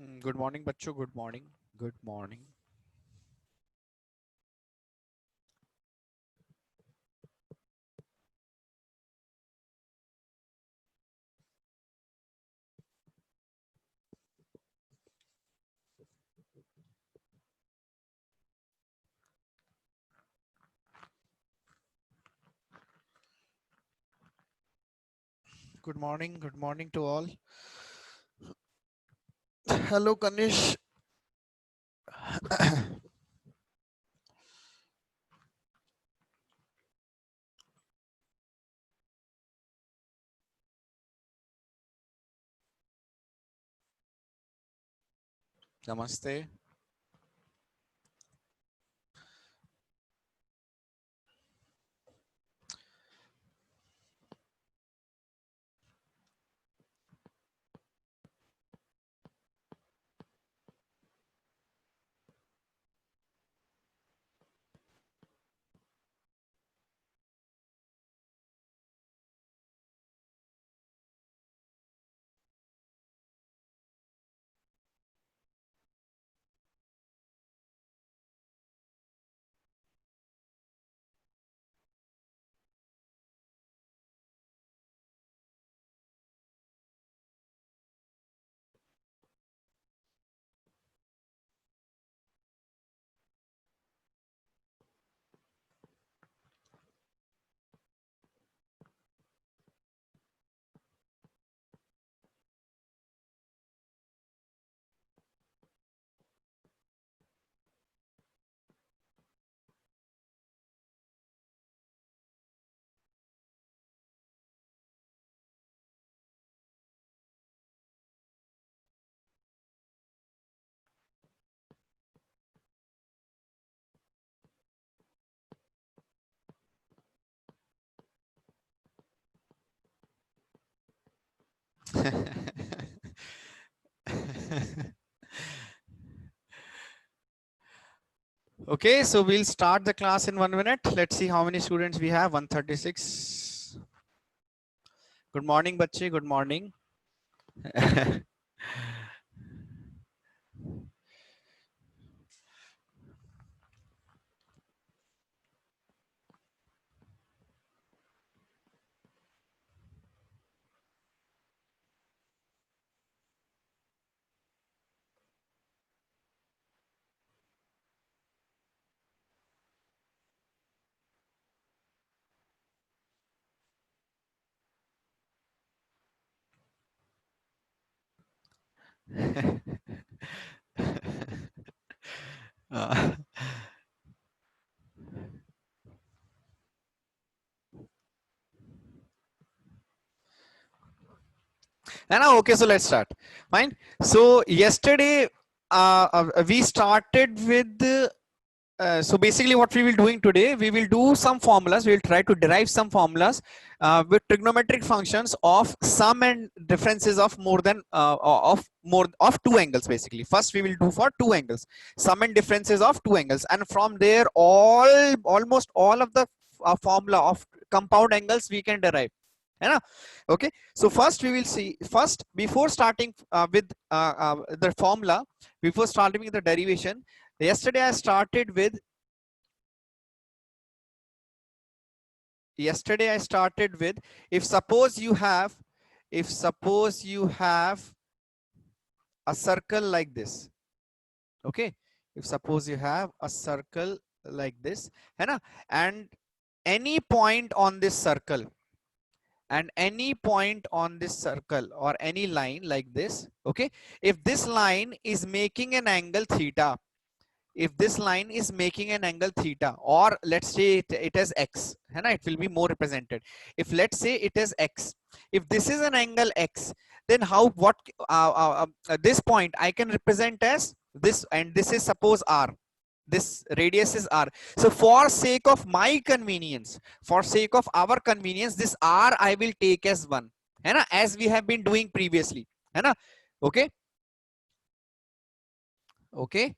Good morning बच्चों, good morning, good morning. Good morning to all. Hello, Kanish. Namaste. Okay, so we'll start the class in 1 minute. Let's see how many students we have. 136. Good morning, bache. Good morning. Uh, okay, so let's start. Fine. So yesterday we started with so basically what we will doing today, we will do some formulas. We will try to derive some formulas with trigonometric functions of sum and differences of more of two angles. Basically, first we will do for two angles, sum and differences of two angles, and from there almost all of the formula of compound angles we can derive. Okay, so first we will see, first before starting with the formula, before starting with the derivation, yesterday I started with if suppose you have a circle like this. Okay, if suppose you have a circle like this, and any point on this circle or any line like this. Okay, if this line is making an angle theta, or let's say it has x, it will be more represented. If let's say it is x, if this is an angle x, then this point I can represent as this, and this is suppose r, this radius is r. So for sake of my convenience, for sake of our convenience, this r I will take as 1, as we have been doing previously. Okay, okay.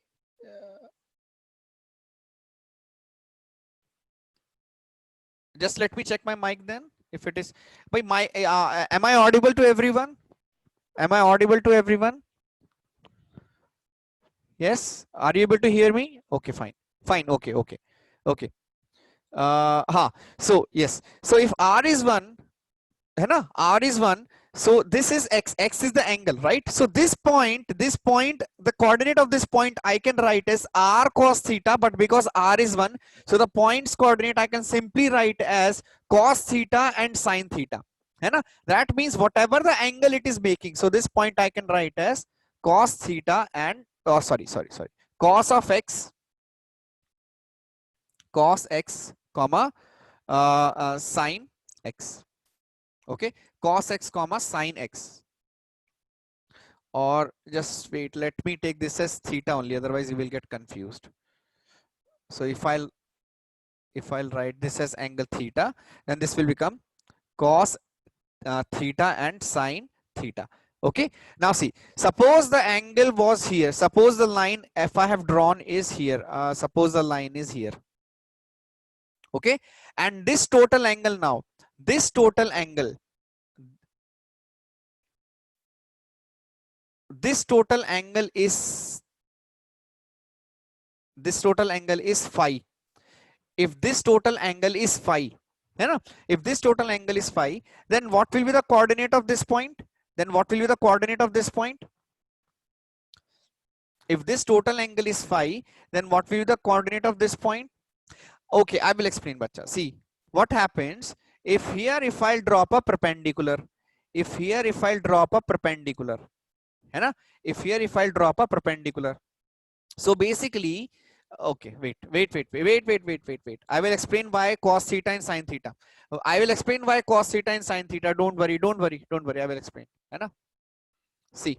Just let me check my mic then. If it is by my, am I audible to everyone? Am I audible to everyone? Yes, are you able to hear me? Okay, fine, fine, okay, okay, okay. So yes, so if r is 1, है ना, r is 1, so this is x is the angle, right? So this point, the coordinate of this point I can write as r cos theta, but because r is 1, so the point's coordinate I can simply write as cos theta and sin theta, है ना? That means whatever the angle it is making, so this point I can write as cos theta and, oh sorry, cos of x, cos x comma sin x. Okay, cos x comma sin x, or just wait, let me take this as theta only, otherwise you will get confused. So if I'll write this as angle theta, then this will become cos theta and sin theta. Okay, now see, suppose the angle was here, suppose the line f I have drawn is here, suppose the line is here. Okay, and this total angle, now this total angle, this total angle is phi. If this total angle is phi, है ना, if this total angle is phi, then what will be the coordinate of this point? Then what will be the coordinate of this point? If this total angle is phi, then what will be the coordinate of this point? Okay, I will explain, bacha. See what happens if here, if I'll drop a perpendicular, if here if I'll drop a perpendicular, है ना, if here if I'll drop a perpendicular, so basically, okay, wait. I will explain why cos theta and sin theta. I will explain why cos theta and sin theta. Don't worry. I will explain. है ना? See,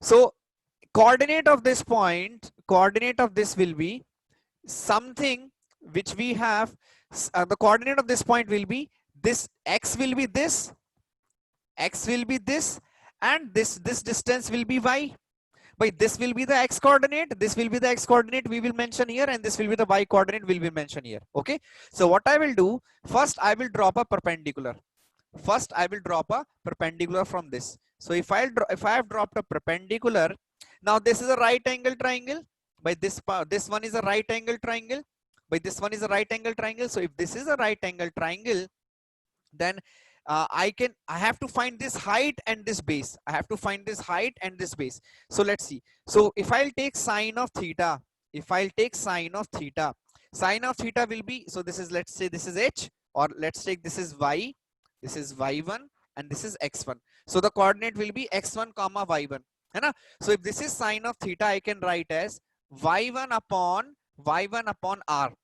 so coordinate of this point, coordinate of this will be something which we have. The coordinate of this point will be this. X will be this. X will be this, and this distance will be y. But this will be the x coordinate, this will be the x coordinate we will mention here, and this will be the y coordinate will be mentioned here. Okay, so what I will do, first I will drop a perpendicular. First I will drop a perpendicular from this. So if I have dropped a perpendicular, now this is a right angle triangle, by this one is a right angle triangle, by this one is a right angle triangle. So if this is a right angle triangle, then I have to find this height and this base. I have to find this height and this base. So let's see. So if I'll take sine of theta, sine of theta will be, so this is, let's say this is h, or let's take this is y, this is y1, and this is x1. So the coordinate will be x1 comma y1. So if this is sine of theta, I can write as y1 upon r,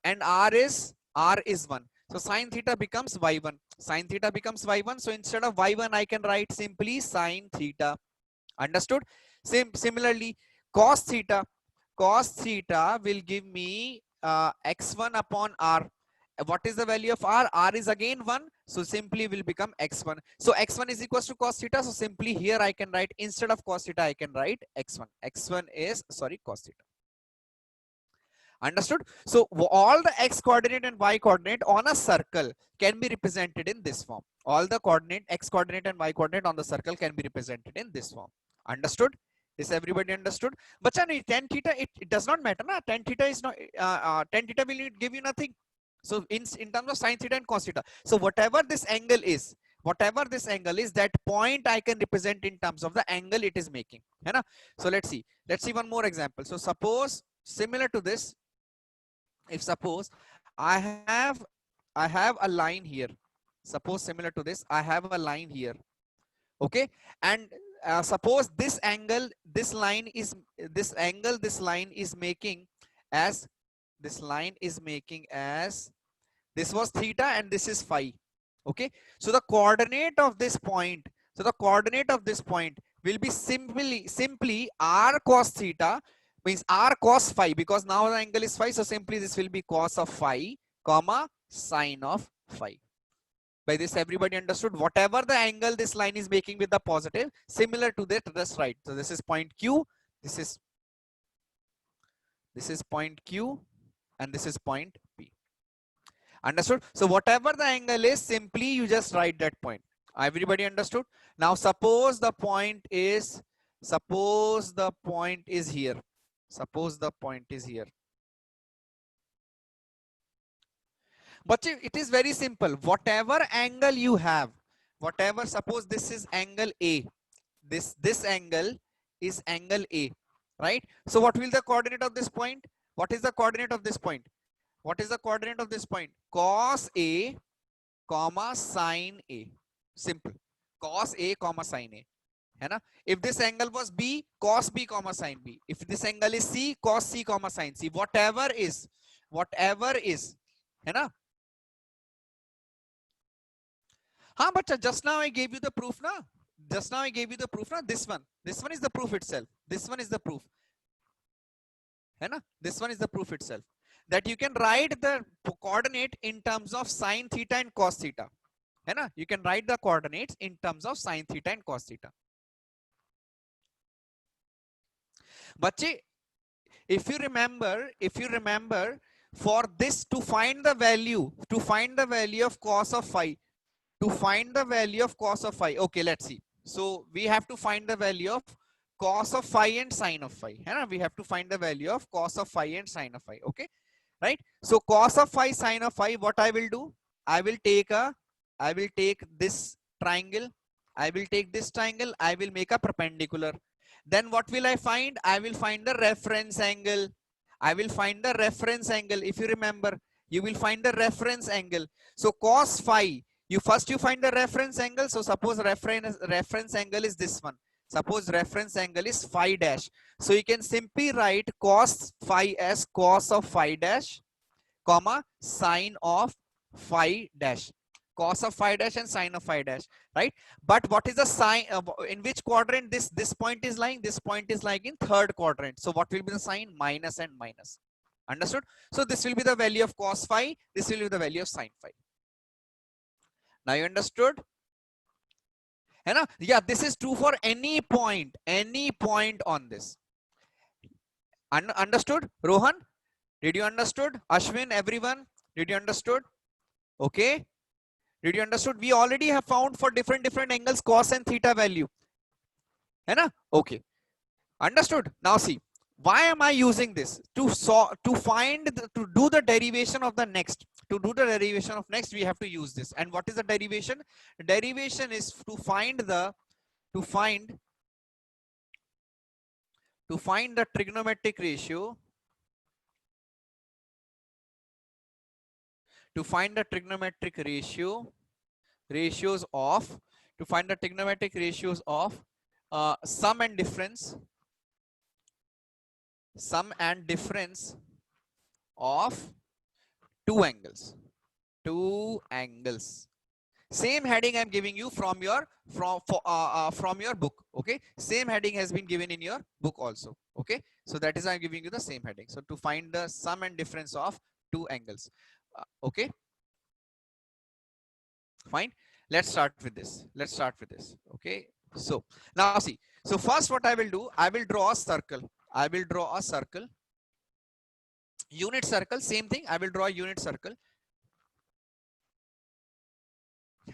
and r is 1. So sine theta becomes y1. So instead of y1, I can write simply sine theta. Understood? Similarly, cos theta will give me x1 upon r. What is the value of r? R is again 1. So simply will become x1. So x1 is equals to cos theta. So simply here I can write, instead of cos theta, I can write x1. x1 is, sorry, cos theta. Understood? So all the x coordinate and y coordinate on a circle can be represented in this form. All the coordinate, x coordinate and y coordinate on the circle can be represented in this form. Understood? Is everybody understood? But tan theta, it does not matter. Na? Tan theta is not, tan theta will give you nothing. So in terms of sin theta and cos theta. So whatever this angle is, that point I can represent in terms of the angle it is making. So let's see one more example. So suppose similar to this, if suppose I have a line here, suppose similar to this, I have a line here, okay, and suppose this angle, this line is making as, this was theta and this is phi. Okay, so the coordinate of this point, will be simply r cos theta, means r cos phi, because now the angle is phi, so simply this will be cos of phi comma sine of phi. By this everybody understood? Whatever the angle this line is making with the positive, similar to that, that's right. So this is point Q, this is point Q, and this is point P. Understood? So whatever the angle is, simply you just write that point. Everybody understood? Now suppose the point is suppose the point is here, suppose the point is here. But it is very simple. Whatever angle you have, whatever, suppose this is angle A, this angle is angle A, right? So what will the coordinate of this point? What is the coordinate of this point? What is the coordinate of this point? Cos A comma sin A. Simple. Cos A comma sin A. है ना? If this angle was B, cos B comma sin B. If this angle is C, cos C comma sin C. Whatever is, है ना? हाँ, but just now I gave you the proof, na? Just now I gave you the proof, na? This one is the proof itself. This one is the proof. है ना? This one is the proof itself. That you can write the coordinate in terms of sin theta and cos theta. है ना? You can write the coordinates in terms of sin theta and cos theta. बच्चे, if you remember, for this to find the value of cos of phi, okay, let's see. So we have to find the value of cos of phi and sin of phi. We have to find the value of cos of phi and sin of phi. Okay, right? So cos of phi, sin of phi, what I will do? I will take this triangle. I will make a perpendicular. Then what will I find? I will find the reference angle. If you remember, you will find the reference angle. So cos phi, you find the reference angle. So suppose reference angle is this one. Suppose reference angle is phi dash. So you can simply write cos phi as cos of phi dash, comma sin of phi dash. Cos of phi dash and sin of phi dash, right? But what is the sign? In which quadrant this point is lying? This point is lying in third quadrant. So what will be the sign? Minus and minus. Understood? So this will be the value of cos phi. This will be the value of sin phi. Now you understood? है ना? Yeah, this is true for any point on this. Understood? Rohan, did you understood? Ashwin, everyone, did you understood? Okay. Did you understood? We already have found for different angles cos and theta value. है ना? Okay. Understood? Now see, why am I using this? To do the derivation of the next. To do the derivation of next, we have to use this. And what is the derivation? Derivation is to find the trigonometric ratio. To find the trigonometric ratios of sum and difference of two angles. Same heading I'm giving you from your book. Okay, same heading has been given in your book also. Okay, so that is I'm giving you the same heading. So to find the sum and difference of two angles. Okay, fine. Let's start with this. Okay, so now see. So first what I will do, I will draw a circle. Unit circle, same thing. I will draw a unit circle.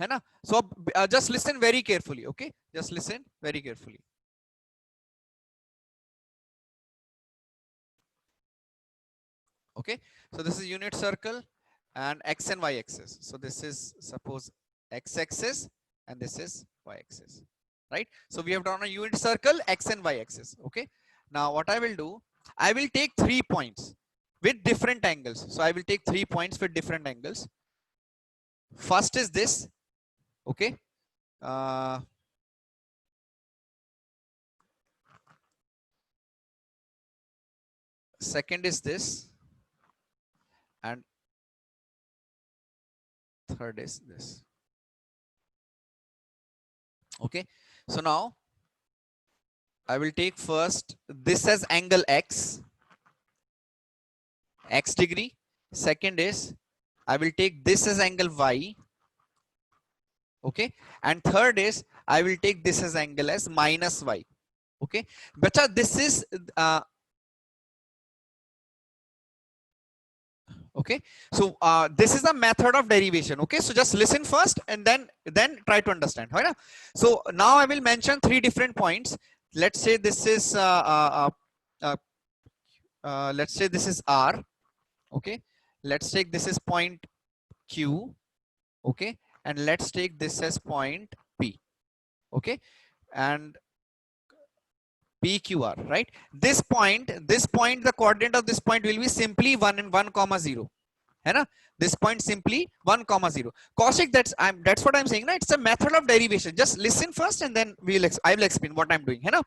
है ना? So just listen very carefully. Okay, just listen very carefully. Okay, so this is unit circle and x and y axis. So this is suppose x axis and this is y axis, right? So we have drawn a unit circle, x and y axis. Okay, now what I will do, I will take 3 points with different angles. So I will take 3 points with different angles. First is this. Okay, second is this, and third is this. Okay, so now I will take first this as angle x degree. Second is I will take this as angle y. Okay, and third is I will take this as angle as minus y. Okay, but this is okay, so this is the method of derivation. Okay, so just listen first and then try to understand, right? So now I will mention 3 different points. let's say this is uh, let's say this is R. Okay, let's take this is point Q. Okay, and let's take this as point P. Okay, and PQR, right? This point, the coordinate of this point will be simply 1 and 1 comma 0. है ना? This point simply 1 comma 0. Kaushik, that's what I'm saying. Na? It's a method of derivation. Just listen first and then I will explain what I'm doing. है ना?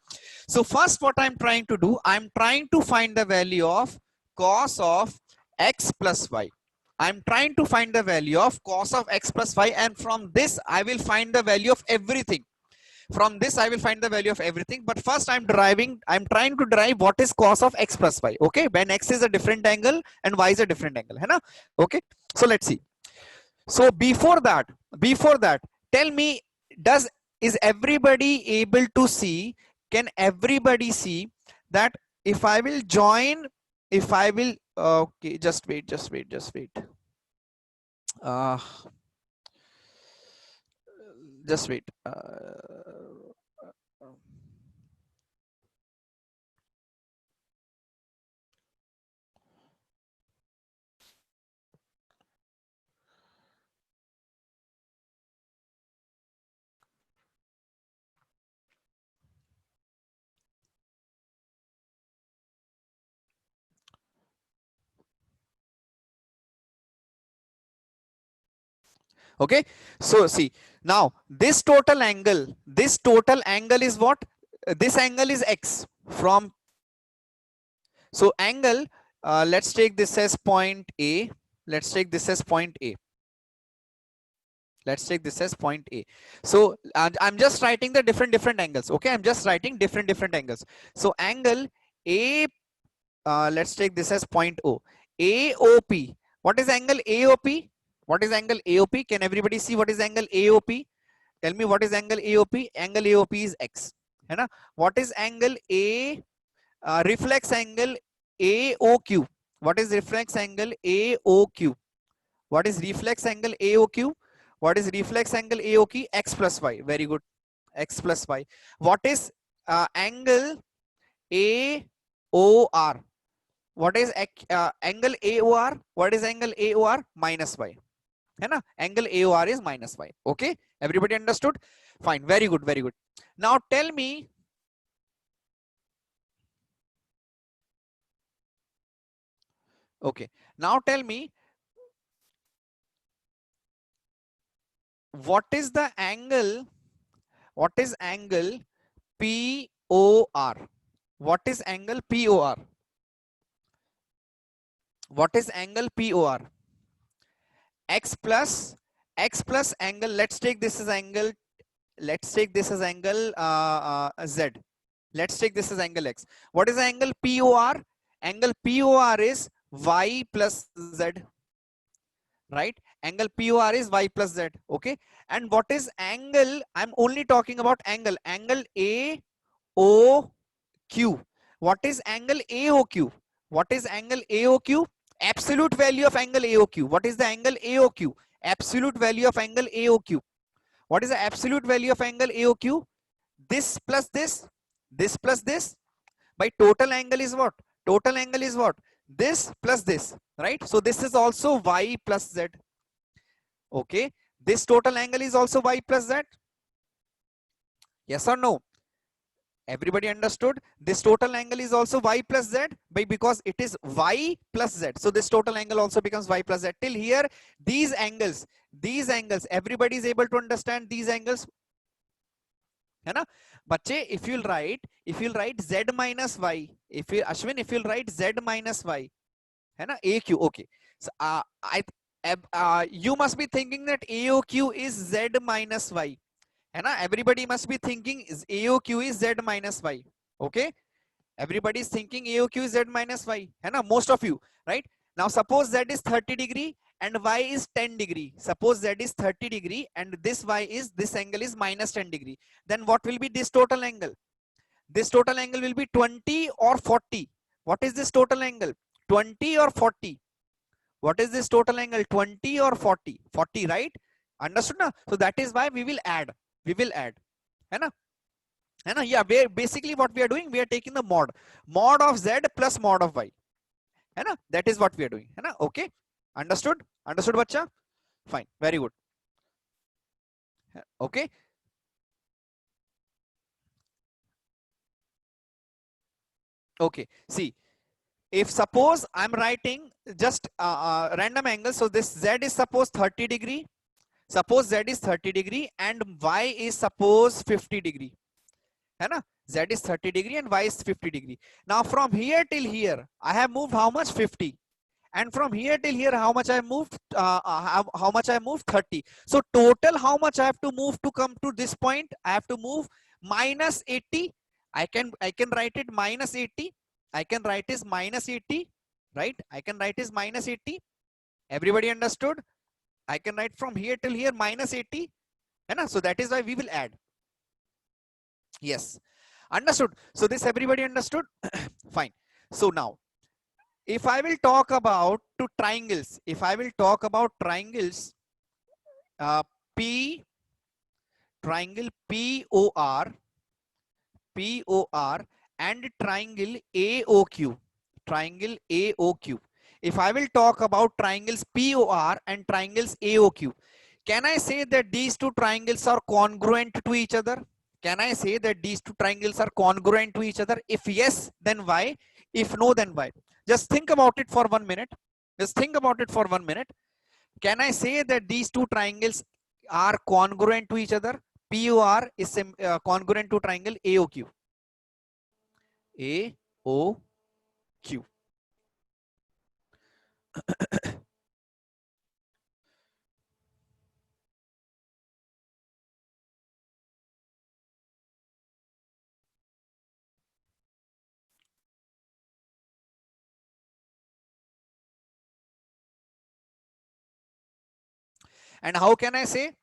So first what I'm trying to do, I'm trying to find the value of cos of x plus y. I'm trying to find the value of cos of x plus y, and from this I will find the value of everything. From this I will find the value of everything, but first I'm trying to derive what is cos of x plus y. Okay, when x is a different angle and y is a different angle, hai na? Okay, so let's see. So before that, tell me, is everybody able to see, can everybody see that if I will join, if I will okay, just wait, uh just wait. Okay, so see, now this total angle is what? This angle is x from, so angle, let's take this as point A. Let's take this as point A. Let's take this as point A. So I'm just writing the different angles. Okay, I'm just writing different angles. So angle A, let's take this as point O. AOP. What is angle AOP? What is angle AOP? Can everybody see what is angle AOP? Tell me what is angle AOP? Angle AOP is x. है ना? What is angle A? Reflex angle AOQ. What is reflex angle AOQ? What is reflex angle AOQ? What is reflex angle AOQ? X plus y. Very good. X plus y. What is angle AOR? What is angle AOR? What is angle AOR? Minus y. है ना? Angle AOR is minus y. Okay, everybody understood? Fine, very good, very good. Now tell me, okay, now tell me, what is the angle, what is angle POR? What is angle POR? What is angle POR? X plus angle, let's take this as angle, let's take this as angle Z. Let's take this as angle X. What is the angle POR? Angle POR is Y plus Z, right? Angle POR is Y plus Z. Okay. And what is angle? I'm only talking about angle AOQ. What is angle AOQ? What is angle AOQ? Absolute value of angle AOQ. What is the angle AOQ? Absolute value of angle AOQ. What is the absolute value of angle AOQ? This plus this plus this, by total angle is what? Total angle is what? This plus this, right? So this is also Y plus Z. Okay. This total angle is also Y plus Z. Yes or no? Everybody understood? This total angle is also Y plus Z, because it is Y plus Z. So this total angle also becomes Y plus Z. Till here, these angles, everybody is able to understand these angles. है ना? बच्चे, if you'll write Z minus Y, Ashwin, if you'll write Z minus Y, है ना? AQ, okay. So you must be thinking that AOQ is Z minus Y. है ना? Everybody must be thinking is AOQ is Z minus Y. Okay? Everybody is thinking AOQ is Z minus Y. है ना? Most of you, right? Now suppose Z is 30 degree and Y is 10 degree. Suppose Z is 30 degree and this angle is minus 10 degree. Then what will be this total angle? This total angle will be 20 or 40. What is this total angle? 20 or 40? What is this total angle? 20 or 40? 40, right? Understood na? So that is why we will add. We will add. है ना? है ना? Yeah, basically what we are doing, we are taking the mod of z plus mod of y, है ना? That is what we are doing, है ना? Okay, understood बच्चा? Fine, very good. Okay, okay, see, if suppose I'm writing just random angle, so this z is suppose 30 degree, suppose z is 30 degree and y is suppose 50 degree, है ना? Z is 30 degree and y is 50 degree. Now from here till here I have moved how much? 50. And from here till here how much I moved? How much I moved? 30. So total how much I have to move to come to this point? I have to move minus 80. I can write it minus 80. I can write is minus 80, right? I can write is minus 80. Everybody understood? I can write from here till here minus 80. So that is why we will add. Yes, understood. So this everybody understood? Fine. So now if I will talk about two triangles, if I will talk about triangles, P, triangle POR, POR and triangle AOQ, triangle AOQ. If I will talk about triangles POR and triangles AOQ, can I say that these two triangles are congruent to each other? Can I say that these two triangles are congruent to each other? If yes, then why? If no, then why? Just think about it for 1 minute. Just think about it for 1 minute. Can I say that these two triangles are congruent to each other? POR is congruent to triangle AOQ. AOQ. And how can I say?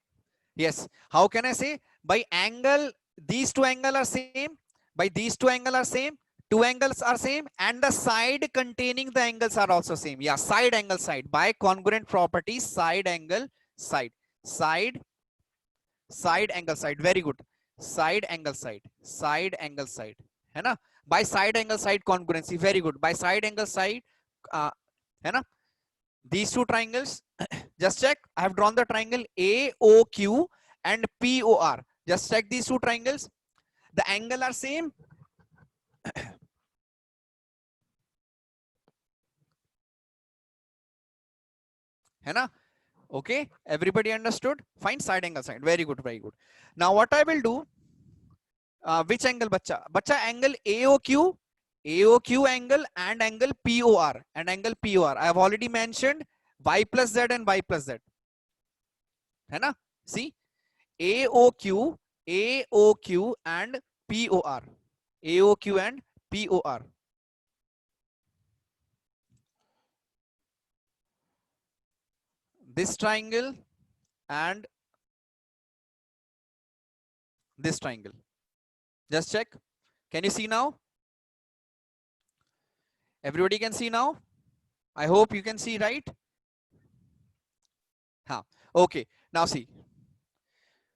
Yes. How can I say? By angle, these two angles are same. By these two angles are same. Two angles are same. And the side containing the angles are also same. Yeah, side angle side. By congruent property, side angle side. Side angle side. Very good. Side angle side. Side angle side. है ना? By side angle side congruency. Very good. By side angle side, है ना? These two triangles, just check. I have drawn the triangle AOQ and POR. Just check these two triangles. The angle are same. है ना? Okay, everybody understood? Find side angle side. Very good, very good. Now what I will do, which angle bacha? Bacha angle AOQ, AOQ angle and angle POR and angle POR. I have already mentioned y plus z and y plus z. है ना? See, AOQ, AOQ and POR. AOQ and POR. This triangle and this triangle. Just check. Can you see now? Everybody can see now? I hope you can see, right? Huh. Okay. Now see.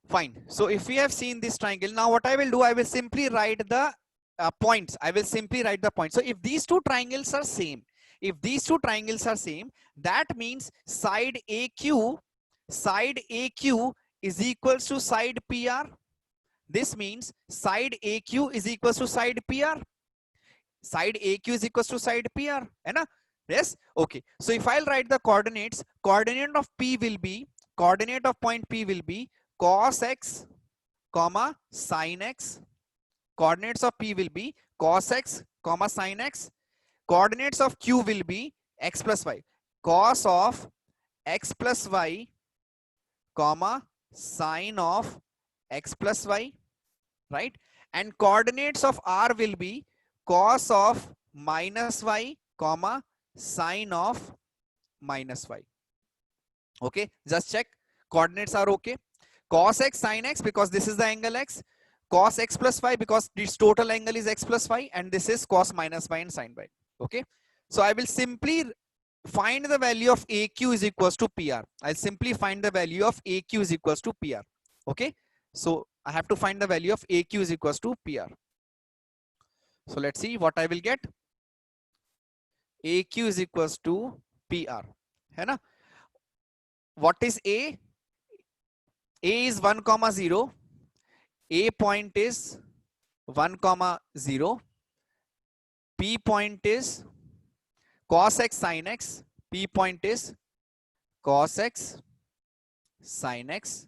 Fine. So if we have seen this triangle, now what I will do, I will simply write the points. I will simply write the points. So if these two triangles are same, if these two triangles are same, that means side AQ is equals to side PR. This means side AQ is equals to side PR. Side AQ is equals to side PR. है ना? Yes. Okay. So if I'll write the coordinates, coordinate of P will be, coordinate of point P will be cos x, comma sin x. Coordinates of P will be cos x, comma sin x. Coordinates of Q will be x plus y. Cos of x plus y, comma sin of x plus y, right? And coordinates of R will be cos of minus y, comma sin of minus y. Okay, just check. Coordinates are okay. Cos x, sin x, because this is the angle x. Cos x plus y, because this total angle is x plus y, and this is cos minus y and sin y. Okay, so I will simply find the value of AQ is equals to PR. I'll simply find the value of AQ is equals to PR. Okay, so I have to find the value of AQ is equals to PR. So let's see what I will get. AQ is equals to PR. है ना? What is A? A is 1, 0. A point is 1, 0. P point is cos x sin x. P point is cos x sin x.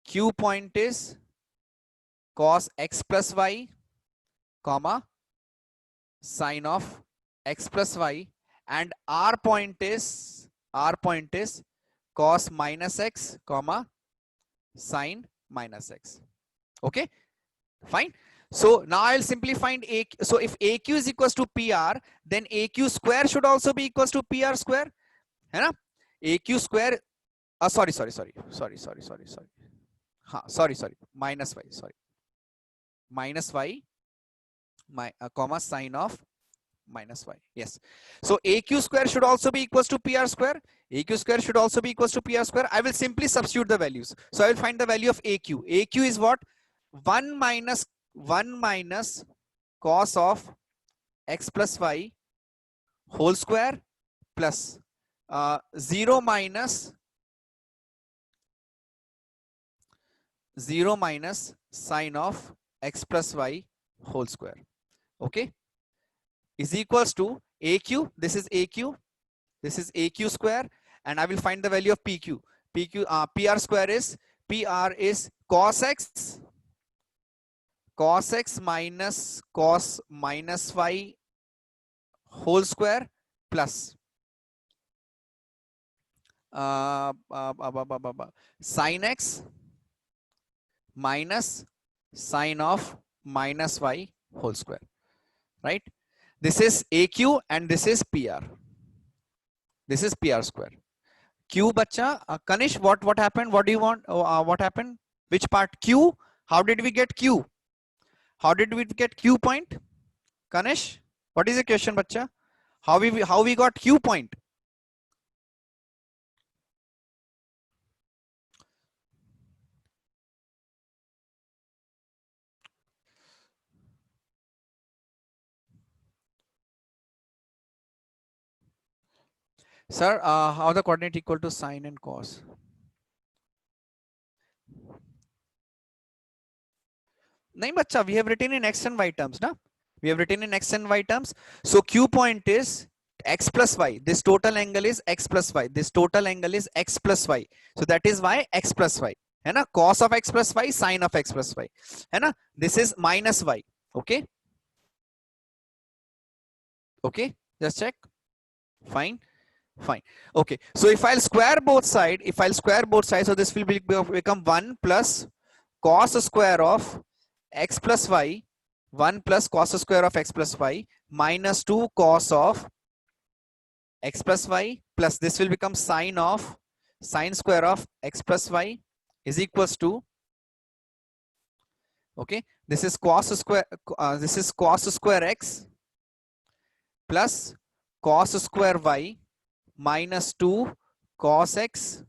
Q point is cos x plus y, comma, sin of x plus y, and R point is cos minus x, comma, sin minus x. Okay, fine. So now I'll simply find A. So if AQ is equals to PR, then AQ square should also be equals to PR square. है ना? AQ square. Sorry. Minus y. Sorry. Minus y, comma, sine of minus y. Yes. So AQ square should also be equals to PR square. AQ square should also be equals to PR square. I will simply substitute the values. So I will find the value of AQ. AQ is what? 1 minus cos of x plus y whole square plus 0 minus sine of x plus y whole square. Okay, is equals to AQ. This is AQ. This is AQ square, and I will find the value of PQ. PR square is cos x minus cos minus y whole square plus sin x minus sine of minus y whole square, right? This is AQ and this is PR. This is PR square. Q, bacha. Kanish, what happened? What do you want? What happened? Which part? Q? How did we get Q? How did we get Q point? Kanish, what is the question, bacha? How we got Q point? Sir, how the coordinate equal to sine and cos? No, bacha, we have written in x and y terms, na? We have written in x and y terms. So Q point is x plus y. This total angle is x plus y. This total angle is x plus y. So that is why x plus y. है ना? Cos of x plus y, sine of x plus y. है ना? This is minus y. Okay. Okay. Just check. Fine. Fine. Okay. So if I'll square both sides, so this will become 1 plus cos square of x plus y, 1 plus cos square of x plus y minus 2 cos of x plus y, plus this will become sine square of x plus y is equals to, okay, this is cos square x plus cos square y minus 2 cos x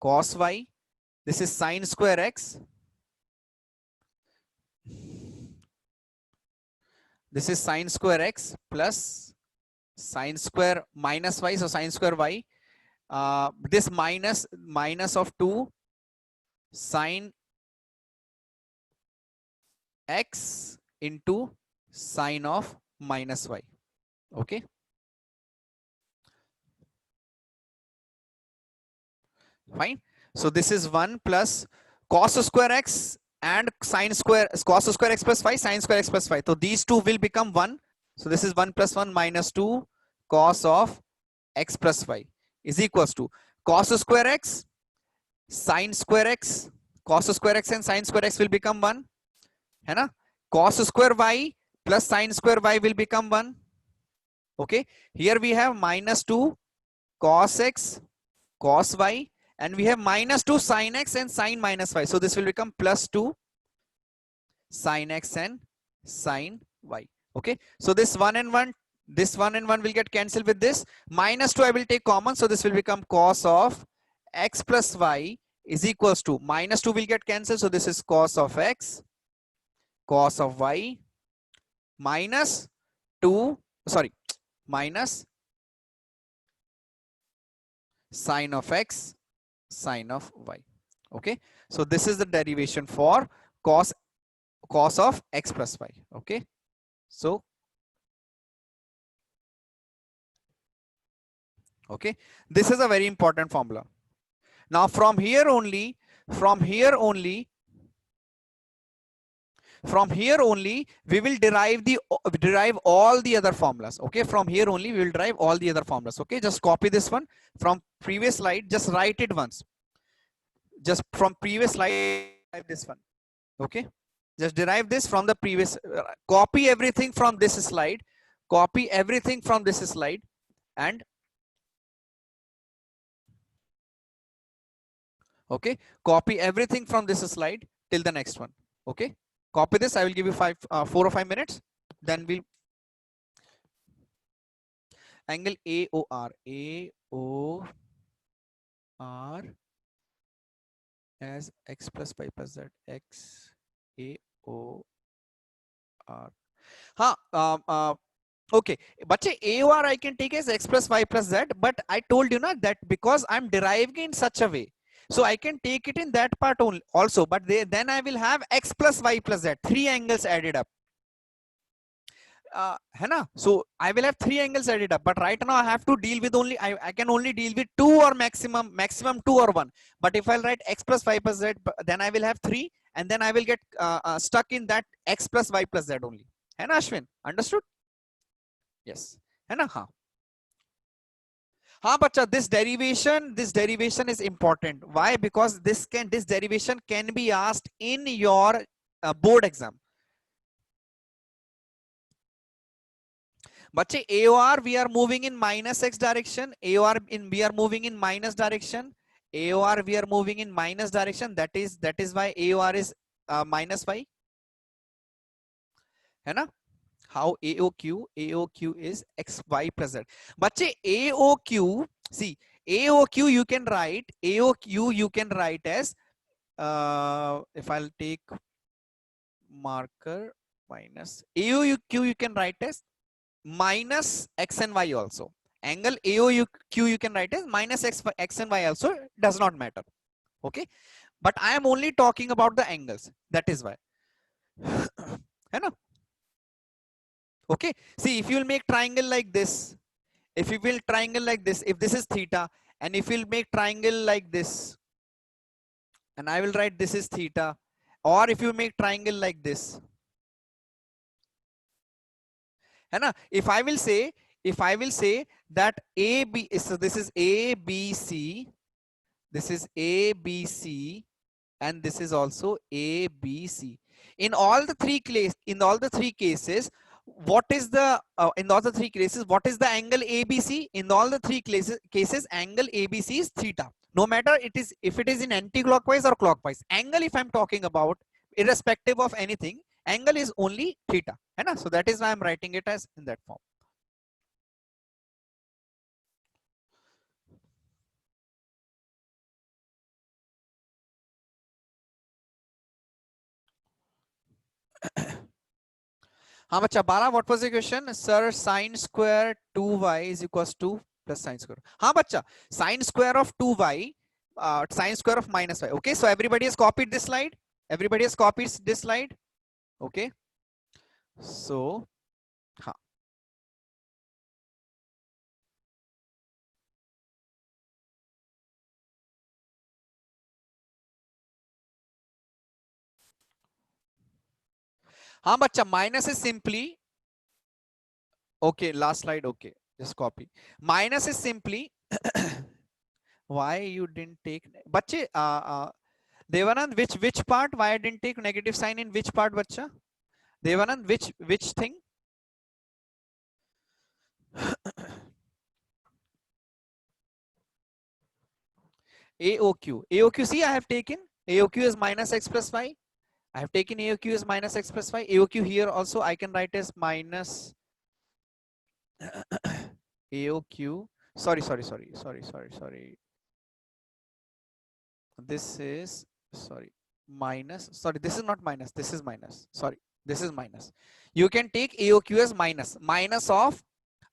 cos y. This is sine square x. This is sine square x plus sine square minus y, so sine square y. This minus of 2 sine x into sine of minus y. Okay. Fine. So this is 1 plus cos square x and cos square x plus 5, sine square x plus 5. So these two will become 1. So this is 1 plus 1 minus 2 cos of x plus y is equals to cos square x, sine square x, cos square x and sine square x will become 1. है ना? Cos square y plus sine square y will become 1. Okay. Here we have minus 2 cos x cos y, and we have minus 2 sin x and sin minus y. So this will become plus 2 sin x and sin y. Okay. So this 1 and 1 will get cancelled with this. Minus 2 I will take common. So this will become cos of x plus y is equals to minus 2 will get cancelled. So this is cos of x, cos of y minus 2, sorry, minus sine of x, sine of y. Okay. So this is the derivation for cos of x plus y. Okay. So, okay. This is a very important formula. Now from here only, from here only we will derive all the other formulas. Okay, from here only we will derive all the other formulas. Okay, just copy this one from previous slide, just write it once, just from previous slide, derive this one. Okay, just derive this from the previous, copy everything from this slide, copy everything from this slide, and okay, copy everything from this slide till the next one. Okay, copy this. I will give you 4 or 5 minutes, then we'll angle AOR as x plus y plus z, x AOR. Okay, but AOR I can take as x plus y plus z, but I told you not that because I'm deriving in such a way, so I can take it in that part only also, but then I will have x plus y plus z, 3 angles added up. है ना? So I will have 3 angles added up, but right now I have to deal with only, I can only deal with 2 or maximum 2 or 1. But if I'll write x plus y plus z, then I will have 3, and then I will get stuck in that x plus y plus z only. है ना Ashwin? Understood? Yes. है ना? हाँ. हाँ बच्चा, this derivation is important. Why? Because this derivation can be asked in your board exam. बच्चे AOR we are moving in minus x direction, AOR we are moving in minus direction, AOR we are moving in minus direction, that is why AOR is minus y, है ना? How AOQ is xy plus z. बच्चे AOQ, see AOQ you can write as if I'll take marker minus AOQ you can write as minus x and y also. Angle AOQ you can write as minus x and y also, does not matter. Okay, but I am only talking about the angles, that is why. है ना? Okay, see if you will make triangle like this, if you will triangle like this, if this is theta, and if you'll make triangle like this, and I will write this is theta, or if you make triangle like this, है ना? If I will say that AB, so this is ABC, this is ABC, and this is also ABC. In all the three cases, what is the what is the angle ABC? In all the three cases, angle ABC is theta. No matter if it is in anti-clockwise or clockwise. Angle, if I'm talking about, irrespective of anything, angle is only theta. है ना? So that is why I'm writing it as in that form. हाँ बच्चा 12, what was the question? Sir, sine square 2y is equals to plus sine square. हाँ बच्चा, sine square of 2y, sine square of minus y. Okay, so everybody has copied this slide. Everybody has copied this slide. Okay, so हाँ. हाँ बच्चा, minus is simply, okay, last slide. Okay, just copy. Minus is simply why you didn't take बच्चे Devanand, which part? Why I didn't take negative sign in which part, bachcha? Devanand, which thing? AOQ. See, I have taken AOQ as minus x plus y. I have taken AOQ as minus x plus y. AOQ here also I can write as minus AOQ. Sorry. this is, sorry, minus, sorry, this is not minus, this is minus, sorry, this is minus. You can take AOQ as minus, minus of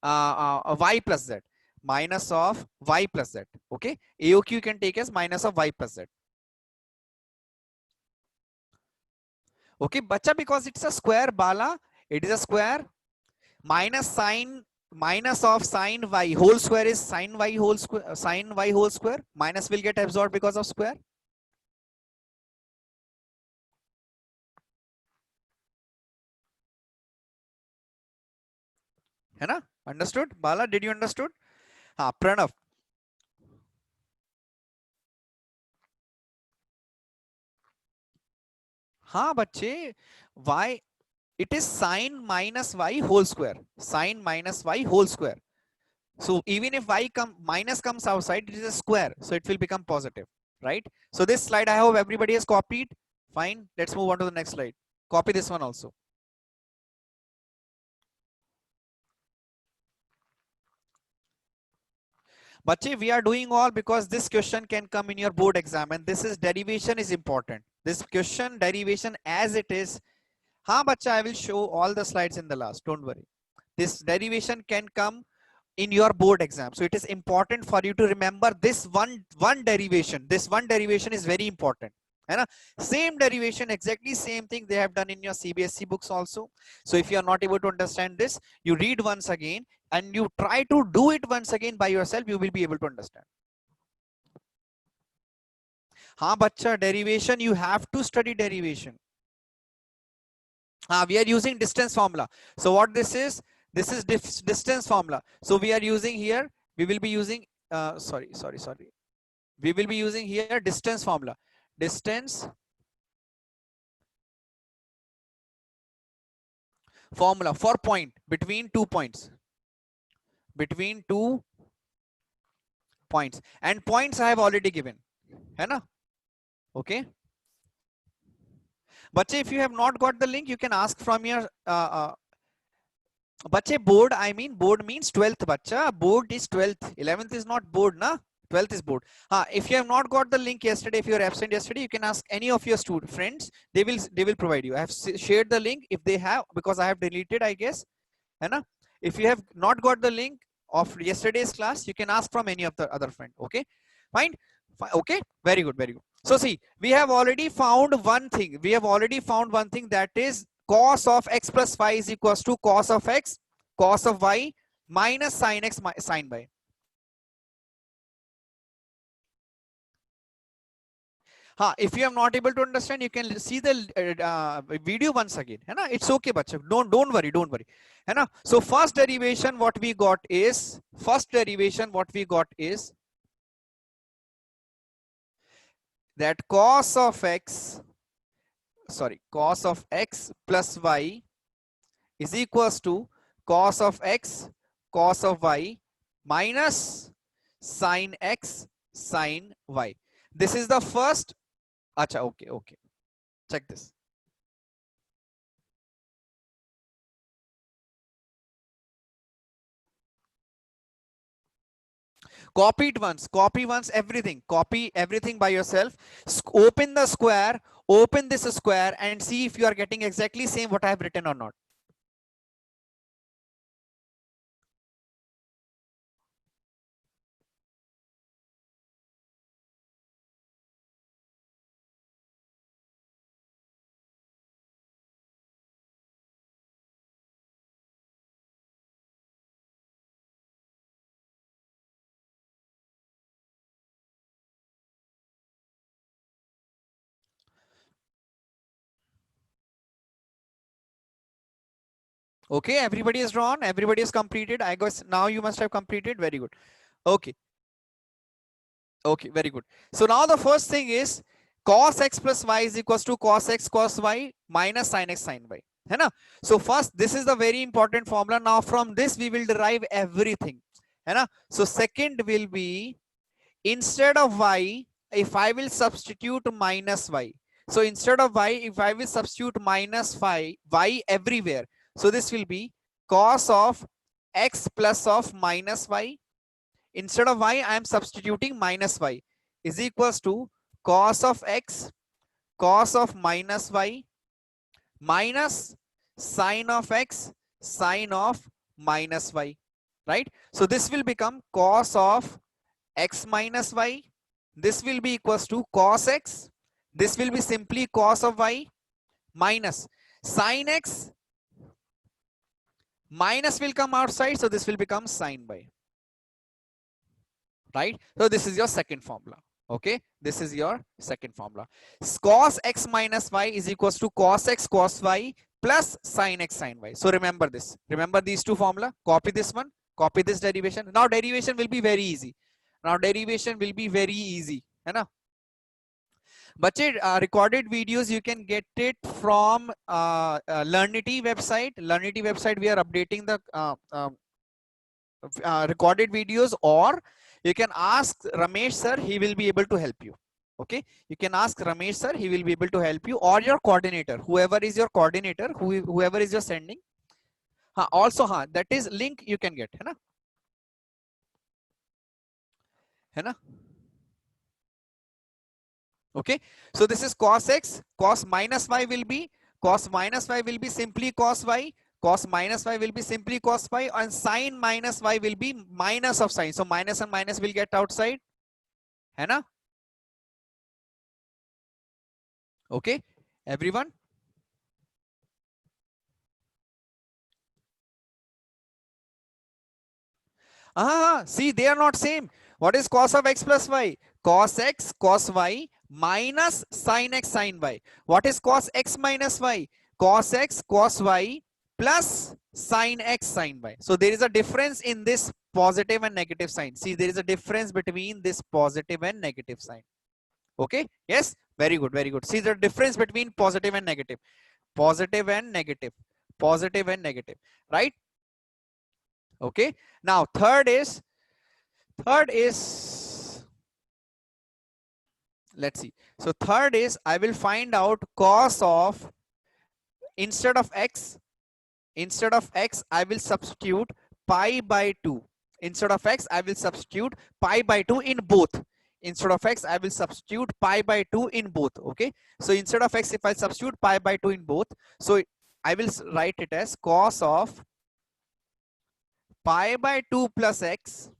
y plus z, minus of y plus z. Okay, AOQ you can take as minus of y plus z. Okay, bacha, because it's a square, Bala, it is a square. Minus sine, minus of sine y whole square is sine y whole square, sine y whole square. Minus will get absorbed because of square. है ना? Understood? Bala, did you understood? हाँ, Pranav. हाँ बच्चे, y, it is sine minus y whole square, sine minus y whole square. So even if y minus comes outside, it is a square, so it will become positive, right? So this slide I hope everybody has copied. Fine, let's move on to the next slide. Copy this one also. Bache, we are doing all because this question can come in your board exam, and this is derivation is important. This question derivation as it is. Ha, bacha, I will show all the slides in the last. Don't worry. This derivation can come in your board exam. So it is important for you to remember this one derivation. This one derivation is very important. And same derivation, exactly same thing they have done in your CBSE books also. So if you are not able to understand this, you read once again and you try to do it once again by yourself, you will be able to understand. Ha, bacha, derivation, you have to study derivation. We are using distance formula. So what this is distance formula. So we are using here, we will be using, sorry. We will be using here distance formula. Distance formula for point between 2 points. Between 2 points. And points I have already given. Hai na? Okay. But if you have not got the link, you can ask from your Bache, board, I mean board means 12th bacha. Board is 12th. 11th is not board, na? 12th is board. If you have not got the link yesterday, if you are absent yesterday, you can ask any of your student friends. They will provide you. I have shared the link if they have, because I have deleted, I guess. Hai na? If you have not got the link of yesterday's class, you can ask from any of the other friend. Okay, fine. Okay, very good, very good. So see, we have already found one thing. We have already found one thing, that is cos of x plus y is equals to cos of x, cos of y minus sin x sin y. If you are not able to understand, you can see the video once again. है ना? It's okay, bacha. Don't worry, don't worry. है ना? So first derivation what we got is that cos of x plus y is equals to cos of x cos of y minus sin x sin y. This is the first. Acha, okay. Check this. Copy it once, copy once everything, copy everything by yourself. Open the square, open this square and see if you are getting exactly same what I have written or not. Okay, everybody is drawn, everybody is completed. I guess now you must have completed. Very good. Okay, very good. So now the first thing is cos x plus y is equals to cos x cos y minus sin x sin y. है ना? So first, this is the very important formula. Now from this we will derive everything. है ना? So second will be, instead of y, if I will substitute minus y. So instead of y, if I will substitute minus y everywhere. So this will be cos of x plus of minus y. Instead of y, I am substituting minus y is equals to cos of x cos of minus y minus sine of x sine of minus y, right? So this will become cos of x minus y. This will be equals to cos x. This will be simply cos of y minus sine x. Minus will come outside, so this will become sine y, right? So this is your second formula. Okay, this is your second formula. Cos x minus y is equals to cos x cos y plus sin x sin y. So remember this. Remember these two formula. Copy this one. Copy this derivation. Now derivation will be very easy. Now derivation will be very easy. है ना? बच्चे recorded videos you can get it from Learnity website. Learnity website we are updating the recorded videos, or you can ask Ramesh sir, he will be able to help you. Okay, you can ask Ramesh sir, he will be able to help you, or your coordinator, whoever is your coordinator, whoever is your sending. Also that is link you can get, है ना? Okay, so this is cos x, cos minus y will be simply cos y, cos minus y will be simply cos y, and sin minus y will be minus of sin. So minus and minus will get outside, है ना? Okay, everyone. See, they are not same. What is cos of x plus y? Cos x cos y minus sin x sin y. What is cos x minus y? Cos x cos y plus sin x sin y. So there is a difference in this positive and negative sign. See, there is a difference between this positive and negative sign. Okay, yes, very good, very good. See the difference between positive and negative, positive and negative, positive and negative, right? Okay, now third is let's see. So third is I will find out cos of, instead of x I will substitute pi by 2. Instead of x I will substitute pi by 2 in both. Instead of x I will substitute pi by 2 in both. Okay, so instead of x, if I substitute pi by 2 in both, so I will write it as cos of pi by 2 plus x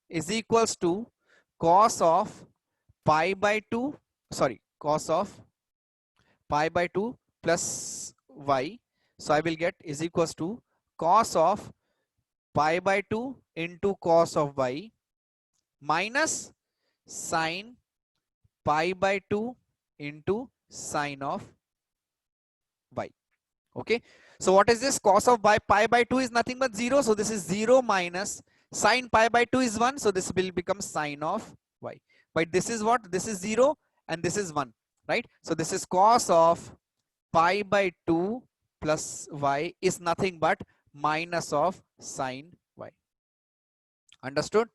is equals to cos of pi by 2, sorry, cos of pi by 2 plus y. So I will get is equals to cos of pi by 2 into cos of y minus sine pi by 2 into sine of y. Okay, so what is this? Cos of pi by 2 is nothing but 0, so this is 0 minus sine pi by 2 is 1, so this will become sine of y. But this is what? This is 0 and this is 1, right? So this is cos of pi by 2 plus y is nothing but minus of sine y. Understood?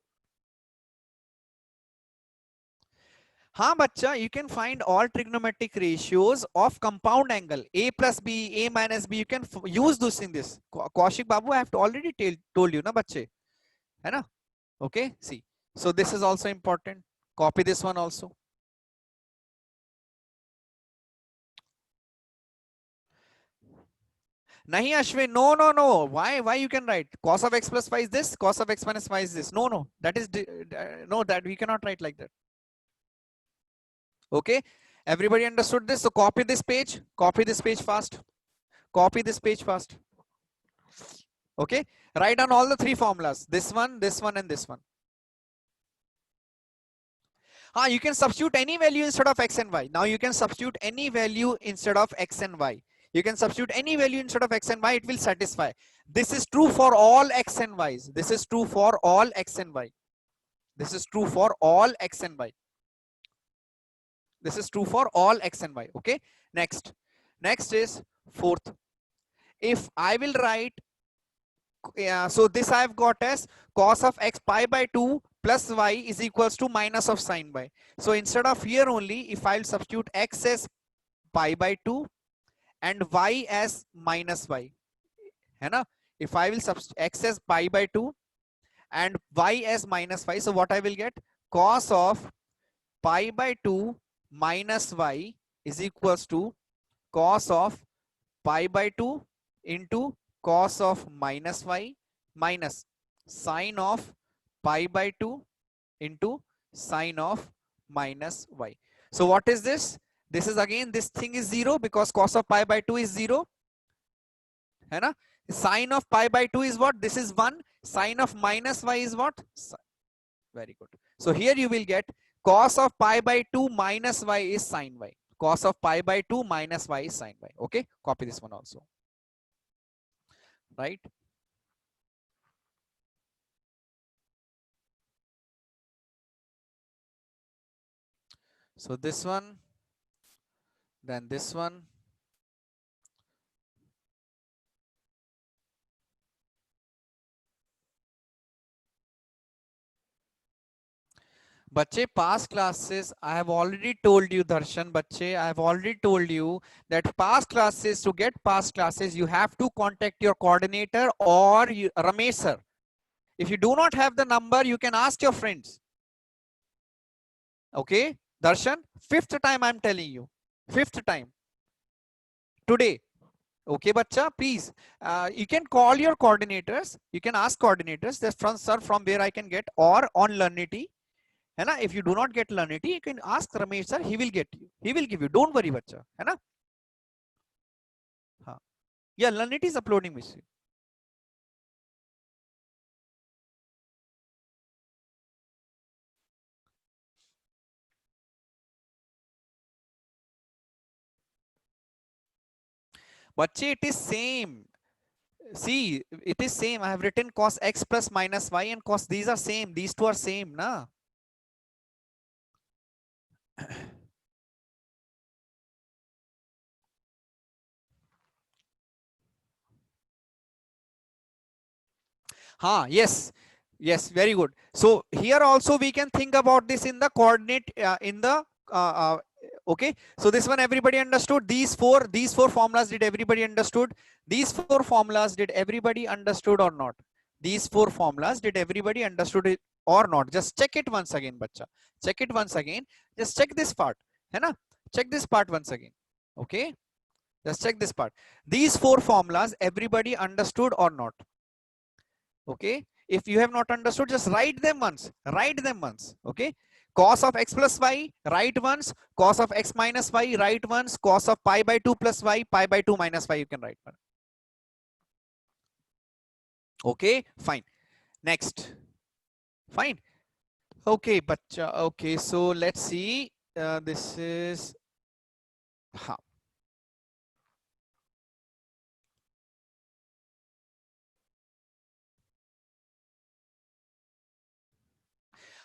हाँ बच्चा, you can find all trigonometric ratios of compound angle a plus b, a minus b. You can use this in this. Kaushik Babu, I have already told you, na बच्चे, है ना? Okay, see. So this is also important. Copy this one also. Nahi Ashwin, no. Why you can write cos of x plus y is this, cos of x minus y is this. No, that is no, that we cannot write like that. Okay, everybody understood this? So copy this page fast. Copy this page fast. Okay, write down all the three formulas. This one, and this one. You can substitute any value instead of x and y. Now you can substitute any value instead of x and y. You can substitute any value instead of x and y, it will satisfy. This is true for all x and y's. This is true for all x and y. This is true for all x and y. This is true for all x and y. Okay, next is fourth. If I will write, so this I have got as cos of x pi by 2 plus y is equals to minus of sine y. So instead of here only, if I'll substitute x as pi by 2 and y as minus y, है ना? If I will substitute x as pi by 2 and y as minus y, so what I will get? Cos of pi by 2 minus y is equals to cos of pi by 2 into cos of minus y minus sine of pi by 2 into sine of minus y. So what is this? This is again, this thing is 0 because cos of pi by 2 is 0. है ना? Sine of pi by 2 is what? This is 1. Sine of minus y is what? Very good. So here you will get cos of pi by 2 minus y is sine y. Cos of pi by 2 minus y is sine y. Okay, copy this one also. Right? So this one, then this one. बच्चे past classes I have already told you, Darshan, बच्चे I have already told you that past classes, to get past classes you have to contact your coordinator or you, Ramesh sir. If you do not have the number, you can ask your friends. Okay, Darshan, fifth time I'm telling you, fifth time today. Okay, bacha, please, you can call your coordinators, you can ask coordinators that from sir from where I can get, or on Learnity. है ना? If you do not get Learnity, you can ask Ramesh sir, he will get you, he will give you, don't worry bacha, है ना? हाँ, yeah, Learnity is uploading machine. बच्चे, it is same. See, it is same. I have written cos x plus minus y and cos, these are same, these two are same na. Yes, yes, very good. So here also we can think about this in the coordinate, in the okay. So this one everybody understood. These four formulas, did everybody understood? These four formulas, did everybody understood or not? These four formulas, did everybody understood it or not? Just check it once again, bacha. Check it once again. Just check this part, है ना? Check this part once again. Okay. Just check this part. These four formulas, everybody understood or not? Okay, if you have not understood, just write them once, okay. Cos of x plus y, write once. Cos of x minus y, write once. Cos of pi by 2 plus y, pi by 2 minus y, you can write one. Okay, fine. Next, fine. Okay, but okay, so let's see, this is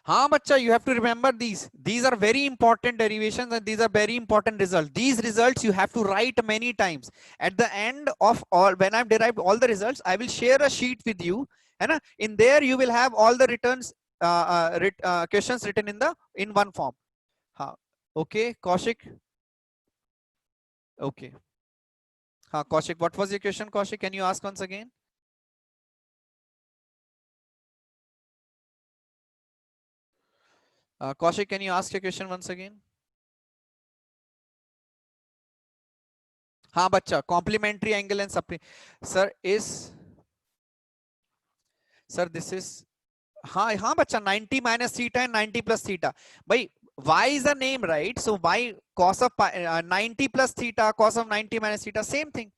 हाँ बच्चा, you have to remember these are very important derivations and these are very important results. These results you have to write many times. At the end of all, when I've derived all the results, I will share a sheet with you, and in there you will have all the returns, questions written in one form. Okay, Kaushik. Okay. Kaushik, what was your question? Kaushik, can you ask once again? Kaushik, can you ask your question once again? हाँ बच्चा, complementary angle and sir is, sir this is, हाँ बच्चा, 90 minus theta and 90 plus theta. भाई y is a name, right? So y cos of 90 plus theta, cos of 90 minus theta, same thing,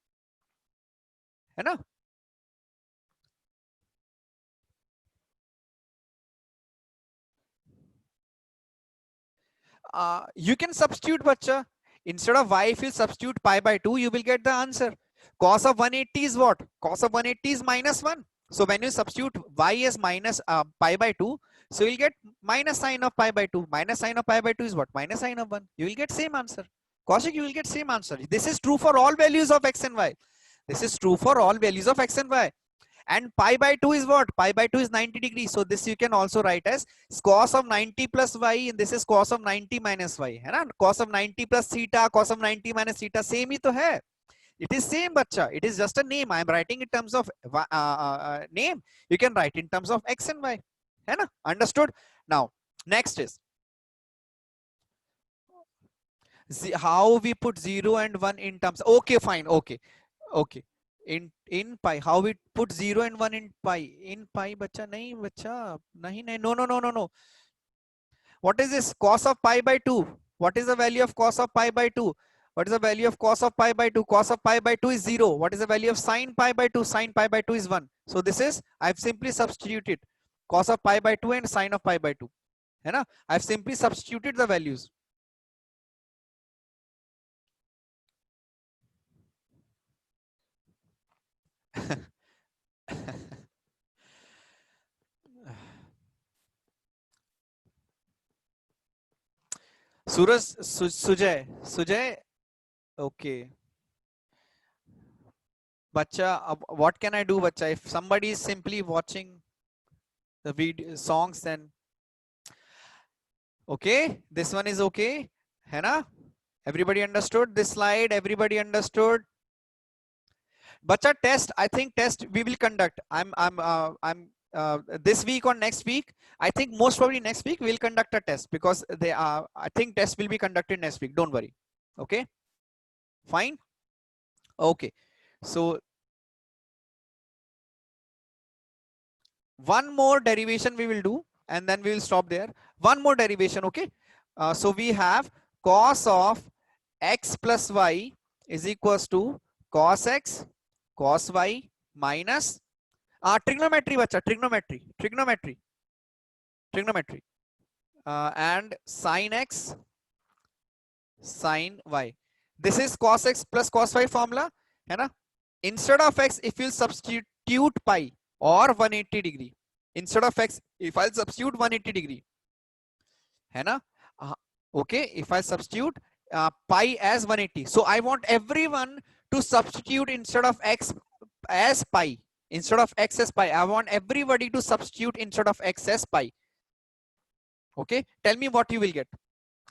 है ना? You can substitute bachcha. Instead of y, if you substitute pi by 2, you will get the answer. Cos of 180 is what? Cos of 180 is minus 1. So when you substitute y as minus pi by 2, so you'll get minus sine of pi by 2. Minus sine of pi by 2 is what? Minus sine of 1. You will get same answer. Kaushik, you will get same answer. This is true for all values of x and y. This is true for all values of x and y. And pi by 2 is what? Pi by 2 is 90 degrees. So this you can also write as cos of 90 plus y, and this is cos of 90 minus y. है ना? Cos of 90 plus theta, cos of 90 minus theta, same ही तो है. It is same, bacha. It is just a name. I am writing in terms of name. You can write in terms of x and y. है ना? Understood? Now, next is, How we put 0 and 1 in terms? Okay, fine. Okay, okay. In pi, how we put 0 and 1 in pi? In pi, bacha, nahi, bacha, nahi, nahi. No, no, no, no, no. What is this? Cos of pi by 2. What is the value of cos of pi by 2? What is the value of cos of pi by 2? Cos of pi by 2 is 0. What is the value of sin pi by 2? Sin pi by 2 is 1. So this is, I've simply substituted cos of pi by 2 and sin of pi by 2. है ना? I've simply substituted the values. Suraj, Sujay, okay. Bacha, what can I do, bacha? If somebody is simply watching the video songs, then okay, this one is okay, है ना? Everybody understood this slide? Everybody understood? Bacha, test. I think test we will conduct. I'm this week or next week. I think most probably next week we'll conduct a test because they are. I think test will be conducted next week. Don't worry. Okay. Fine. Okay. So one more derivation we will do, and then we will stop there. One more derivation. Okay. So we have cos of x plus y is equals to cos x cos y minus trigonometry, bacha, trigonometry, and sin x sin y. This is cos x plus cos y formula, है ना? Instead of x, if you substitute pi or 180 degree, instead of x, if I'll substitute 180 degree, है ना? Okay, if I substitute pi as 180, so I want everyone to substitute instead of x as pi. Instead of x as pi, I want everybody to substitute instead of x as pi. Okay, tell me what you will get.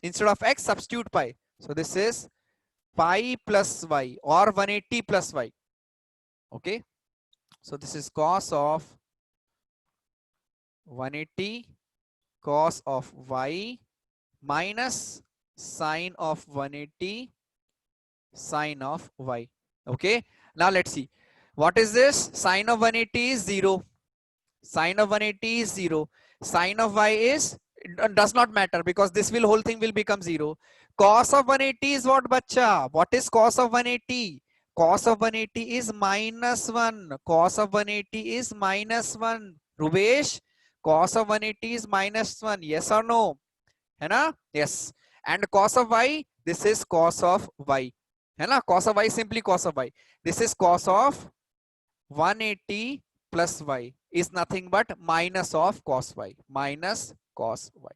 Instead of x, substitute pi. So this is pi plus y or 180 plus y. Okay, so this is cos of 180 cos of y minus sine of 180 sine of y. Okay, now let's see. What is this? Sine of 180 is 0. Sine of 180 is 0. Sine of y is, does not matter because this will whole thing will become 0. Cos of 180 is what, bacha? What is cos of 180? Cos of 180 is minus 1. Cos of 180 is minus 1. Rubesh, cos of 180 is minus 1. Yes or no? है ना? Yes. And cos of y, this is cos of y. है ना? Cos of y, simply cos of y. This is cos of 180 plus y is nothing but minus of cos y. Minus cos y.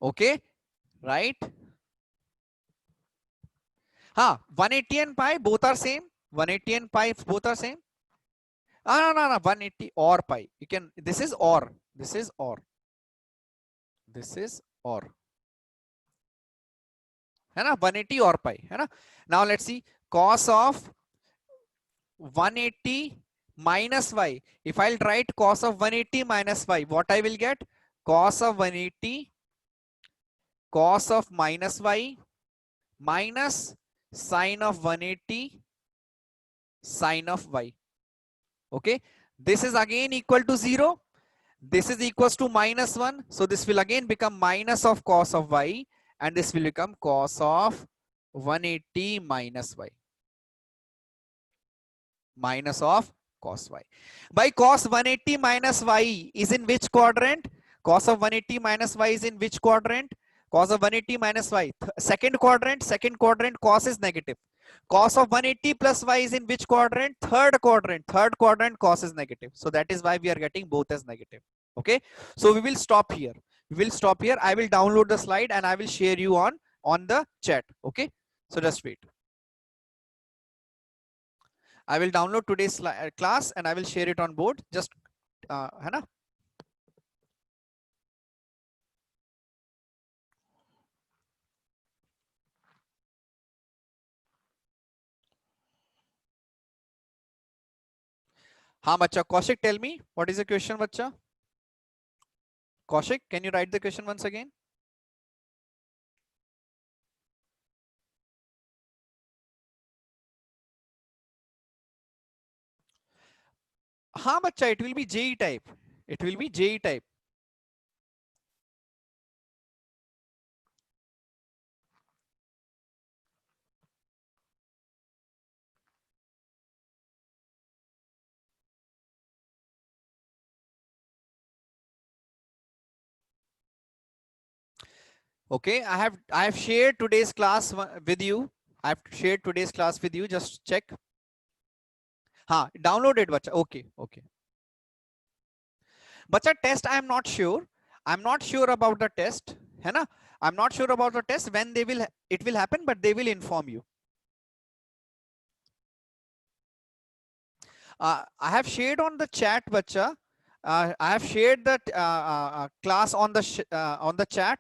Okay, right? हाँ, 180 and pi both are same. 180 and pi both are same. No, 180 or pi. You can, this is or. This is or. This is or. है ना? 180 or pi. है ना? Now let's see. Cos of 180 minus y. If I'll write cos of 180 minus y, what I will get? Cos of 180 cos of minus y minus sine of 180 sine of y. Okay, this is again equal to 0. This is equals to minus 1. So this will again become minus of cos of y, and this will become cos of 180 minus y. Minus of cos y. By cos 180 minus y is in which quadrant? Cos of 180 minus y is in which quadrant? Cos of 180 minus y. Second quadrant. Second quadrant, cos is negative. Cos of 180 plus y is in which quadrant? Third quadrant. Third quadrant, cos is negative. So that is why we are getting both as negative. Okay. So we will stop here. We will stop here. I will download the slide and I will share you on the chat. Okay. So just wait. I will download today's class and I will share it on board. Just है ना? हाँ बच्चा, Kaushik, tell me what is the question, बच्चा? Kaushik, can you write the question once again? हाँ बच्चा, it will be JE type. It will be JE type. Okay, I have shared today's class with you. I have shared today's class with you. Just check. हाँ, download it बच्चा. Okay, okay. बच्चा test I am not sure. I'm not sure about the test. है ना? I'm not sure about the test when it will happen, but they will inform you. I have shared on the chat, bacha. I have shared that class on the chat.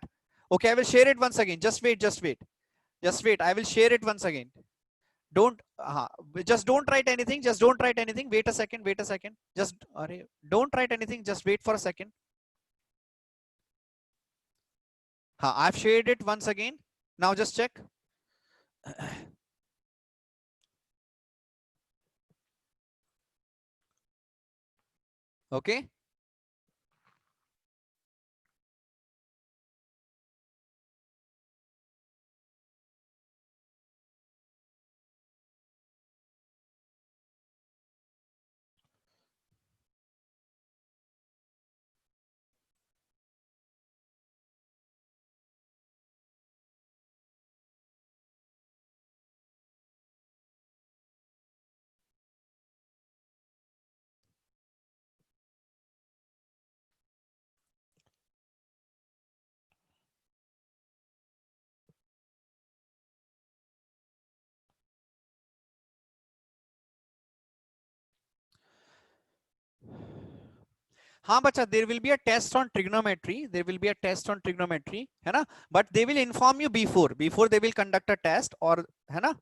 Okay, I will share it once again. Just wait, just wait, just wait. I will share it once again. Don't just don't write anything. Just don't write anything. Wait a second. Wait a second. Just don't write anything. Just wait for a second. I've shared it once again. Now just check. Okay. हाँ बच्चा, there will be a test on trigonometry. There will be a test on trigonometry, है ना? But they will inform you before they will conduct a test, or है ना?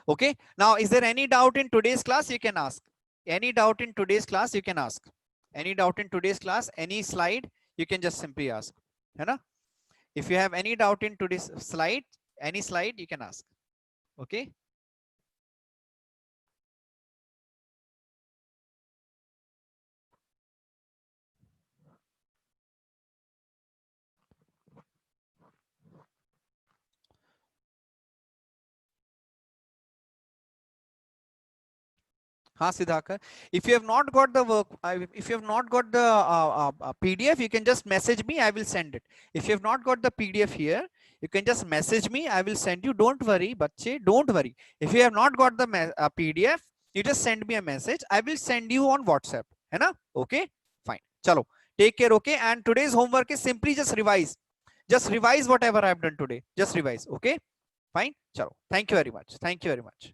Okay. Now, is there any doubt in today's class? You can ask. Any doubt in today's class? You can ask. Any doubt in today's class? Any slide? You can just simply ask. है ना? If you have any doubt in today's slide, any slide, you can ask. Okay. Siddharth, if you have not got the work, if you have not got the PDF, you can just message me. I will send it. If you have not got the PDF here, you can just message me. I will send you. Don't worry, bache, don't worry. If you have not got the PDF, you just send me a message. I will send you on WhatsApp. है ना? Okay, fine. Chalo, take care. Okay, and today's homework is simply just revise. Just revise whatever I have done today. Just revise. Okay, fine. Chalo. Thank you very much. Thank you very much.